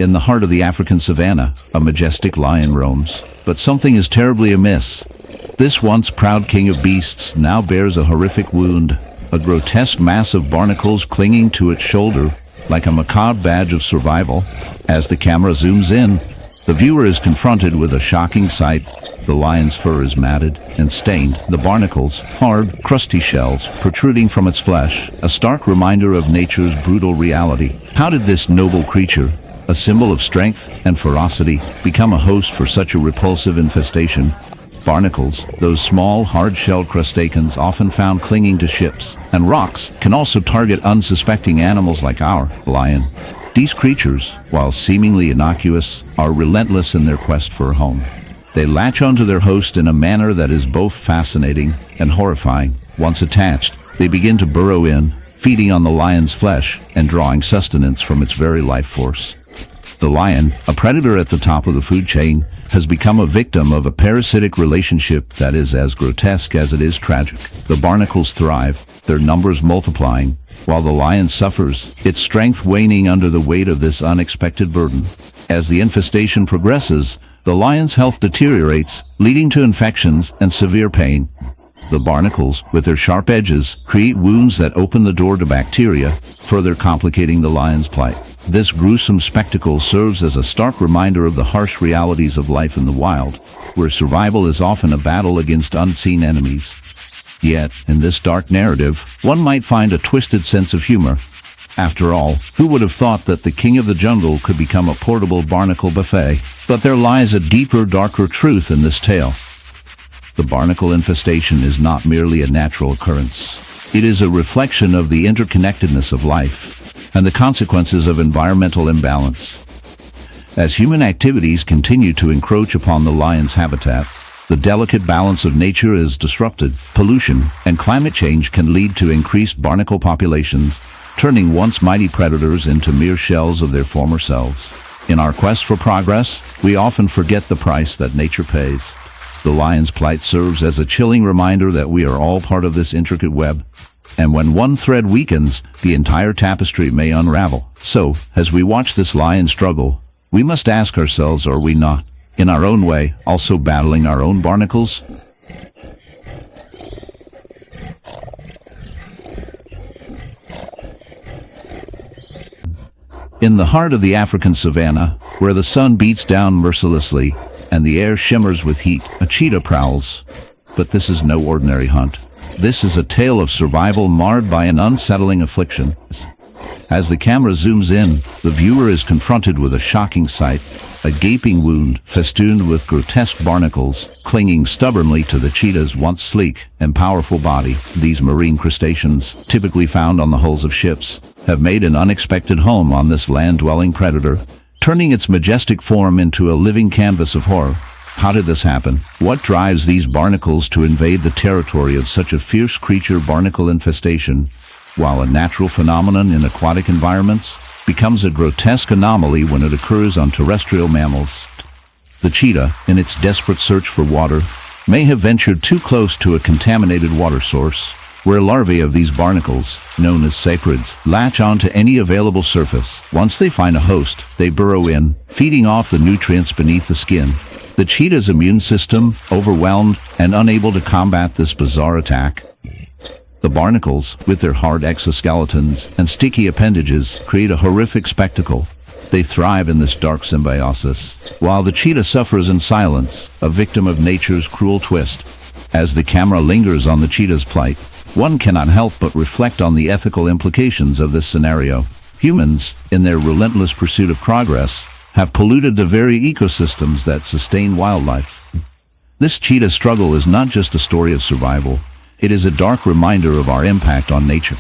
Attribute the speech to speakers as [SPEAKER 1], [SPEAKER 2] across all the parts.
[SPEAKER 1] In the heart of the African savanna, a majestic lion roams. But something is terribly amiss. This once proud king of beasts now bears a horrific wound, a grotesque mass of barnacles clinging to its shoulder, like a macabre badge of survival. As the camera zooms in, the viewer is confronted with a shocking sight. The lion's fur is matted and stained, the barnacles, hard, crusty shells, protruding from its flesh, a stark reminder of nature's brutal reality. How did this noble creature, a symbol of strength and ferocity, become a host for such a repulsive infestation? Barnacles, those small, hard-shelled crustaceans often found clinging to ships and rocks, can also target unsuspecting animals like our lion. These creatures, while seemingly innocuous, are relentless in their quest for a home. They latch onto their host in a manner that is both fascinating and horrifying. Once attached, they begin to burrow in, feeding on the lion's flesh and drawing sustenance from its very life force. The lion, a predator at the top of the food chain, has become a victim of a parasitic relationship that is as grotesque as it is tragic. The barnacles thrive, their numbers multiplying, while the lion suffers, its strength waning under the weight of this unexpected burden. As the infestation progresses, the lion's health deteriorates, leading to infections and severe pain. The barnacles, with their sharp edges, create wounds that open the door to bacteria, further complicating the lion's plight. This gruesome spectacle serves as a stark reminder of the harsh realities of life in the wild, where survival is often a battle against unseen enemies. Yet, in this dark narrative, one might find a twisted sense of humor. After all, who would have thought that the king of the jungle could become a portable barnacle buffet? But there lies a deeper, darker truth in this tale. The barnacle infestation is not merely a natural occurrence. It is a reflection of the interconnectedness of life and the consequences of environmental imbalance. As human activities continue to encroach upon the lion's habitat, the delicate balance of nature is disrupted. Pollution and climate change can lead to increased barnacle populations, turning once mighty predators into mere shells of their former selves. In our quest for progress, we often forget the price that nature pays. The lion's plight serves as a chilling reminder that we are all part of this intricate web, and when one thread weakens, the entire tapestry may unravel. So, as we watch this lion struggle, we must ask ourselves, are we not, in our own way, also battling our own barnacles? In the heart of the African savanna, where the sun beats down mercilessly and the air shimmers with heat, a cheetah prowls. But this is no ordinary hunt. This is a tale of survival marred by an unsettling affliction. As the camera zooms in, the viewer is confronted with a shocking sight, a gaping wound festooned with grotesque barnacles, clinging stubbornly to the cheetah's once sleek and powerful body. These marine crustaceans, typically found on the hulls of ships, have made an unexpected home on this land-dwelling predator, turning its majestic form into a living canvas of horror. How did this happen? What drives these barnacles to invade the territory of such a fierce creature? Barnacle infestation, while a natural phenomenon in aquatic environments, becomes a grotesque anomaly when it occurs on terrestrial mammals. The cheetah, in its desperate search for water, may have ventured too close to a contaminated water source, where larvae of these barnacles, known as saprids, latch onto any available surface. Once they find a host, they burrow in, feeding off the nutrients beneath the skin. The cheetah's immune system, overwhelmed and unable to combat this bizarre attack. The barnacles, with their hard exoskeletons and sticky appendages, create a horrific spectacle. They thrive in this dark symbiosis, while the cheetah suffers in silence, a victim of nature's cruel twist. As the camera lingers on the cheetah's plight, one cannot help but reflect on the ethical implications of this scenario. Humans, in their relentless pursuit of progress, have polluted the very ecosystems that sustain wildlife. This cheetah struggle is not just a story of survival. It is a dark reminder of our impact on nature.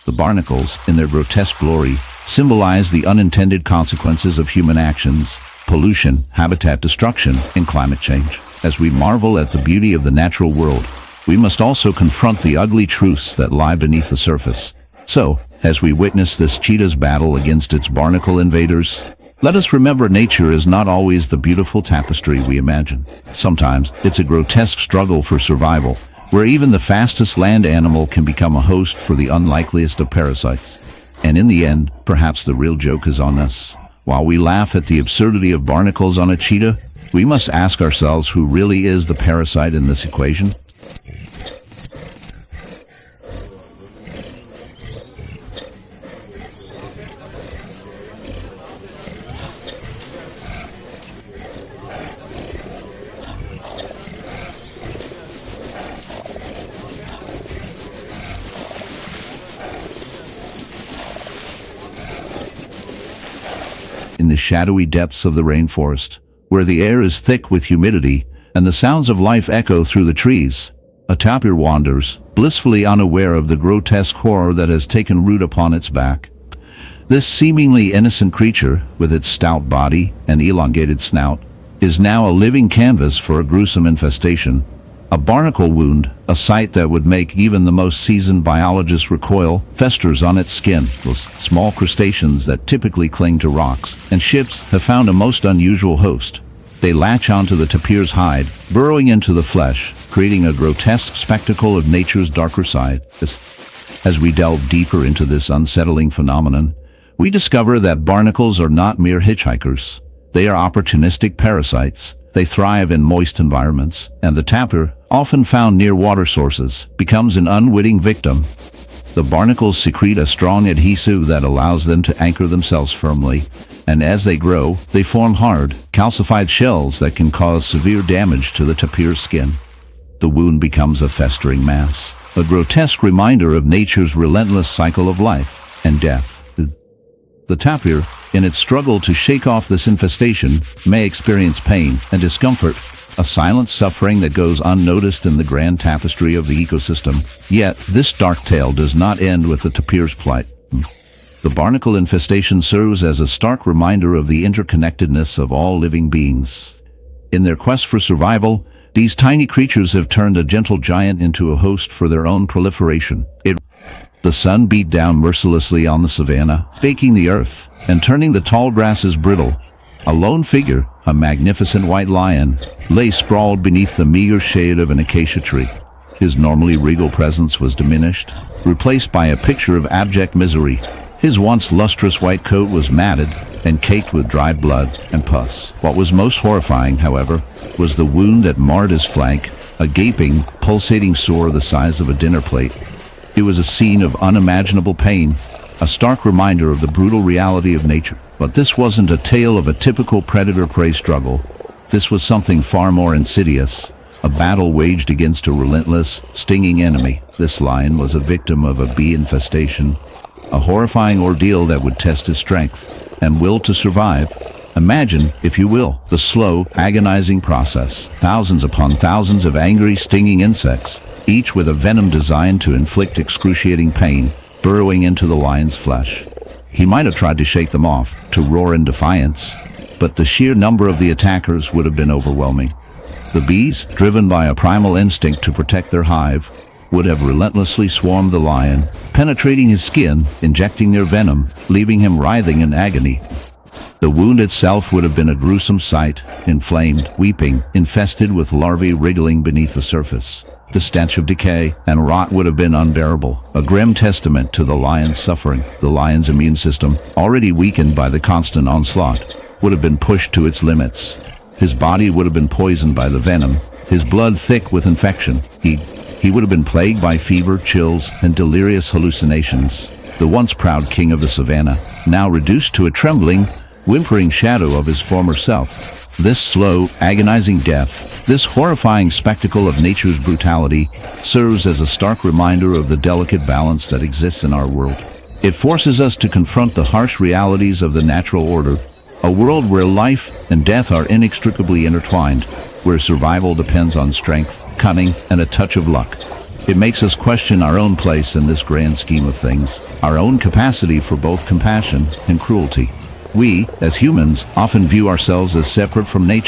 [SPEAKER 1] The barnacles, in their grotesque glory, symbolize the unintended consequences of human actions, pollution, habitat destruction, and climate change. As we marvel at the beauty of the natural world, we must also confront the ugly truths that lie beneath the surface. So, as we witness this cheetah's battle against its barnacle invaders, let us remember nature is not always the beautiful tapestry we imagine. Sometimes, it's a grotesque struggle for survival, where even the fastest land animal can become a host for the unlikeliest of parasites. And in the end, perhaps the real joke is on us. While we laugh at the absurdity of barnacles on a cheetah, we must ask ourselves who really is the parasite in this equation. In the shadowy depths of the rainforest, where the air is thick with humidity and the sounds of life echo through the trees, a tapir wanders, blissfully unaware of the grotesque horror that has taken root upon its back. This seemingly innocent creature, with its stout body and elongated snout, is now a living canvas for a gruesome infestation. A barnacle wound, a sight that would make even the most seasoned biologist recoil, festers on its skin. Those small crustaceans that typically cling to rocks and ships have found a most unusual host. They latch onto the tapir's hide, burrowing into the flesh, creating a grotesque spectacle of nature's darker side. As we delve deeper into this unsettling phenomenon, we discover that barnacles are not mere hitchhikers. They are opportunistic parasites. They thrive in moist environments, and the tapir, often found near water sources, becomes an unwitting victim. The barnacles secrete a strong adhesive that allows them to anchor themselves firmly, and as they grow, they form hard, calcified shells that can cause severe damage to the tapir's skin. The wound becomes a festering mass, a grotesque reminder of nature's relentless cycle of life and death. The tapir, in its struggle to shake off this infestation, may experience pain and discomfort, a silent suffering that goes unnoticed in the grand tapestry of the ecosystem. Yet, this dark tale does not end with the tapir's plight. The barnacle infestation serves as a stark reminder of the interconnectedness of all living beings. In their quest for survival, these tiny creatures have turned a gentle giant into a host for their own proliferation. The sun beat down mercilessly on the savanna, baking the earth and turning the tall grasses brittle. A lone figure, a magnificent white lion, lay sprawled beneath the meager shade of an acacia tree. His normally regal presence was diminished, replaced by a picture of abject misery. His once lustrous white coat was matted and caked with dried blood and pus. What was most horrifying, however, was the wound that marred his flank, a gaping, pulsating sore the size of a dinner plate. It was a scene of unimaginable pain, a stark reminder of the brutal reality of nature. But this wasn't a tale of a typical predator-prey struggle. This was something far more insidious, a battle waged against a relentless, stinging enemy. This lion was a victim of a bee infestation, a horrifying ordeal that would test his strength and will to survive. Imagine, if you will, the slow, agonizing process. Thousands upon thousands of angry, stinging insects, each with a venom designed to inflict excruciating pain, burrowing into the lion's flesh. He might have tried to shake them off, to roar in defiance, but the sheer number of the attackers would have been overwhelming. The bees, driven by a primal instinct to protect their hive, would have relentlessly swarmed the lion, penetrating his skin, injecting their venom, leaving him writhing in agony. The wound itself would have been a gruesome sight, inflamed, weeping, infested with larvae wriggling beneath the surface. The stench of decay and rot would have been unbearable, a grim testament to the lion's suffering. The lion's immune system, already weakened by the constant onslaught, would have been pushed to its limits. His body would have been poisoned by the venom, his blood thick with infection. He would have been plagued by fever, chills, and delirious hallucinations. The once proud king of the savannah, now reduced to a trembling, whimpering shadow of his former self. This slow, agonizing death, this horrifying spectacle of nature's brutality, serves as a stark reminder of the delicate balance that exists in our world. It forces us to confront the harsh realities of the natural order, a world where life and death are inextricably intertwined, where survival depends on strength, cunning, and a touch of luck. It makes us question our own place in this grand scheme of things, our own capacity for both compassion and cruelty. We, as humans, often view ourselves as separate from nature.